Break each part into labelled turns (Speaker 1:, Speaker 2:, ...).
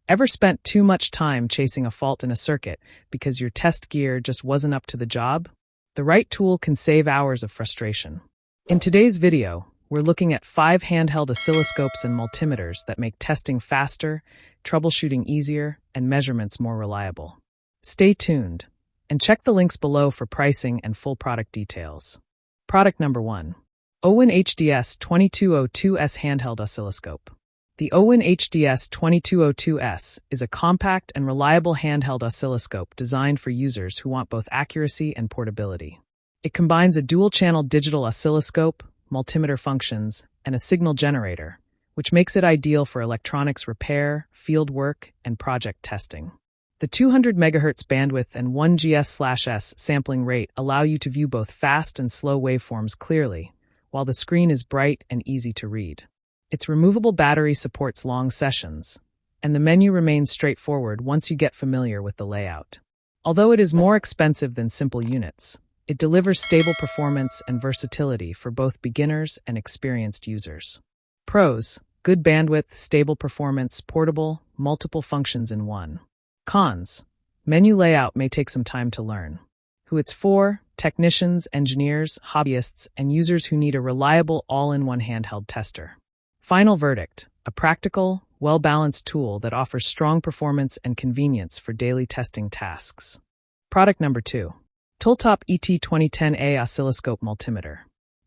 Speaker 1: Ever spent too much time chasing a fault in a circuit because your test gear just wasn't up to the job? The right tool can save hours of frustration. In today's video, we're looking at 5 handheld oscilloscopes and multimeters that make testing faster, troubleshooting easier, and measurements more reliable. Stay tuned, and check the links below for pricing and full product details. Product number 1. OWON HDS2202S Handheld Oscilloscope. The OWON HDS2202S is a compact and reliable handheld oscilloscope designed for users who want both accuracy and portability. It combines a dual-channel digital oscilloscope, multimeter functions, and a signal generator, which makes it ideal for electronics repair, field work, and project testing. The 200 MHz bandwidth and 1 GS/S sampling rate allow you to view both fast and slow waveforms clearly, while the screen is bright and easy to read. Its removable battery supports long sessions, and the menu remains straightforward once you get familiar with the layout. Although it is more expensive than simple units, it delivers stable performance and versatility for both beginners and experienced users. Pros: good bandwidth, stable performance, portable, multiple functions in one. Cons: menu layout may take some time to learn. Who it's for: technicians, engineers, hobbyists, and users who need a reliable all-in-one handheld tester. Final verdict: a practical, well-balanced tool that offers strong performance and convenience for daily testing tasks. Product number 2. TOOLTOP ET2010A Oscilloscope Multimeter.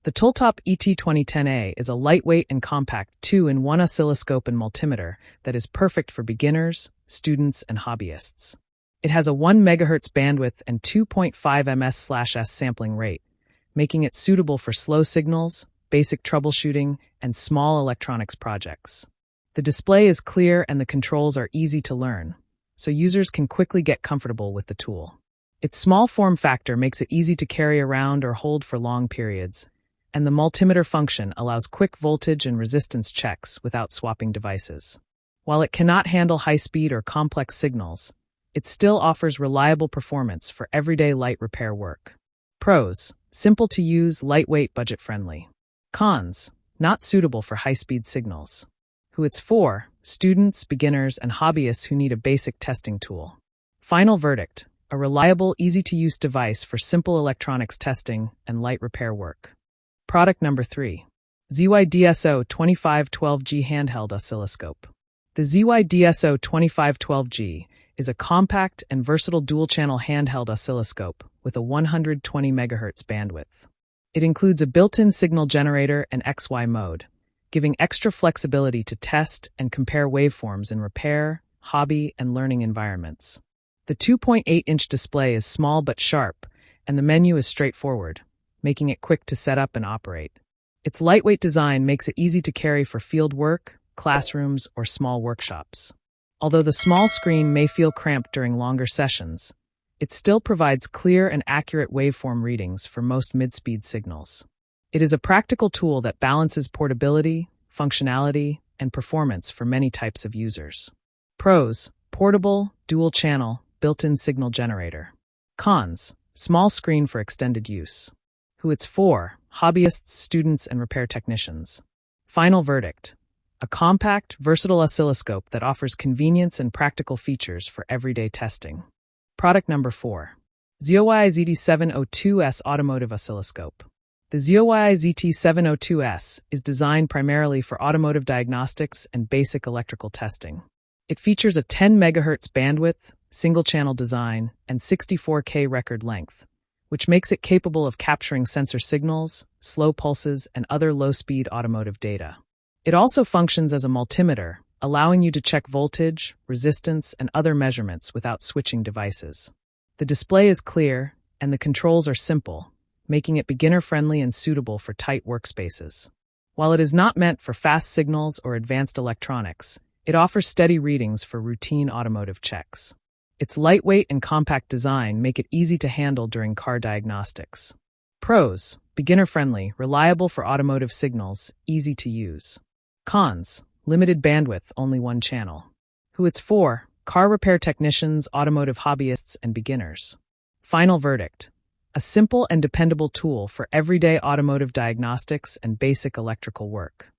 Speaker 1: The TOOLTOP ET2010A is a lightweight and compact 2-in-1 oscilloscope and multimeter that is perfect for beginners, students, and hobbyists. It has a 1 MHz bandwidth and 2.5 ms/s sampling rate, making it suitable for slow signals, basic troubleshooting, and small electronics projects. The display is clear and the controls are easy to learn, so users can quickly get comfortable with the tool. Its small form factor makes it easy to carry around or hold for long periods, and the multimeter function allows quick voltage and resistance checks without swapping devices. While it cannot handle high-speed or complex signals, it still offers reliable performance for everyday light repair work. Pros: simple to use, lightweight, budget-friendly. Cons: not suitable for high-speed signals. Who it's for: students, beginners, and hobbyists who need a basic testing tool. Final verdict: a reliable, easy-to-use device for simple electronics testing and light repair work. Product number 3. ZEEWEII DSO2512G Handheld Oscilloscope. The ZEEWEII DSO2512G is a compact and versatile dual-channel handheld oscilloscope with a 120 MHz bandwidth. It includes a built-in signal generator and XY mode, giving extra flexibility to test and compare waveforms in repair, hobby, and learning environments. The 2.8-inch display is small but sharp, and the menu is straightforward, making it quick to set up and operate. Its lightweight design makes it easy to carry for field work, classrooms, or small workshops. Although the small screen may feel cramped during longer sessions, it still provides clear and accurate waveform readings for most mid-speed signals. It is a practical tool that balances portability, functionality, and performance for many types of users. Pros: portable, dual-channel, built-in signal generator. Cons: small screen for extended use. Who it's for: hobbyists, students, and repair technicians. Final verdict: a compact, versatile oscilloscope that offers convenience and practical features for everyday testing. Product number 4. ZOYI ZT702S Automotive Oscilloscope. The ZOYI ZT702S is designed primarily for automotive diagnostics and basic electrical testing. It features a 10 MHz bandwidth, single-channel design, and 64K record length, which makes it capable of capturing sensor signals, slow pulses, and other low-speed automotive data. It also functions as a multimeter, allowing you to check voltage, resistance, and other measurements without switching devices. The display is clear, and the controls are simple, making it beginner-friendly and suitable for tight workspaces. While it is not meant for fast signals or advanced electronics, it offers steady readings for routine automotive checks. Its lightweight and compact design make it easy to handle during car diagnostics. Pros: beginner-friendly, reliable for automotive signals, easy to use. Cons: limited bandwidth, only one channel. Who it's for: car repair technicians, automotive hobbyists, and beginners. Final verdict: a simple and dependable tool for everyday automotive diagnostics and basic electrical work.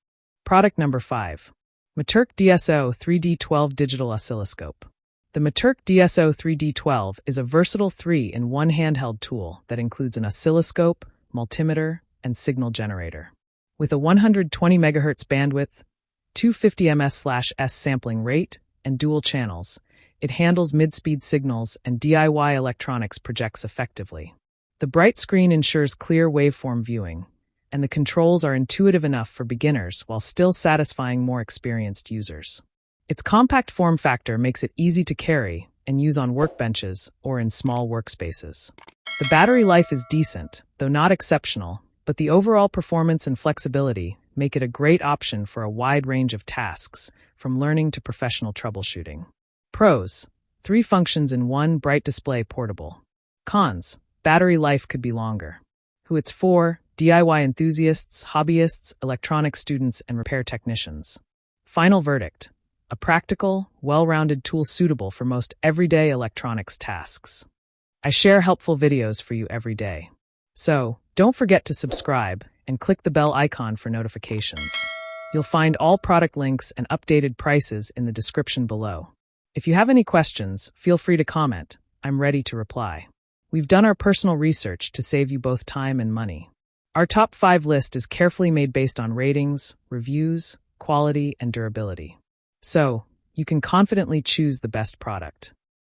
Speaker 1: Product number 5. Meterk DSO 3D12 Digital Oscilloscope. The Meterk DSO 3D12 is a versatile 3-in-1 handheld tool that includes an oscilloscope, multimeter, and signal generator. With a 120 MHz bandwidth, 250 ms/s sampling rate, and dual channels, it handles mid-speed signals and DIY electronics projects effectively. The bright screen ensures clear waveform viewing, and the controls are intuitive enough for beginners while still satisfying more experienced users. Its compact form factor makes it easy to carry and use on workbenches or in small workspaces. The battery life is decent, though not exceptional, but the overall performance and flexibility make it a great option for a wide range of tasks, from learning to professional troubleshooting. Pros: 3 functions in one bright display, portable. Cons: battery life could be longer. Who it's for: DIY enthusiasts, hobbyists, electronics students, and repair technicians. Final verdict: a practical, well-rounded tool suitable for most everyday electronics tasks. I share helpful videos for you every day. So, don't forget to subscribe and click the bell icon for notifications. You'll find all product links and updated prices in the description below. If you have any questions, feel free to comment. I'm ready to reply. We've done our personal research to save you both time and money. Our top 5 list is carefully made based on ratings, reviews, quality, and durability. So, you can confidently choose the best product.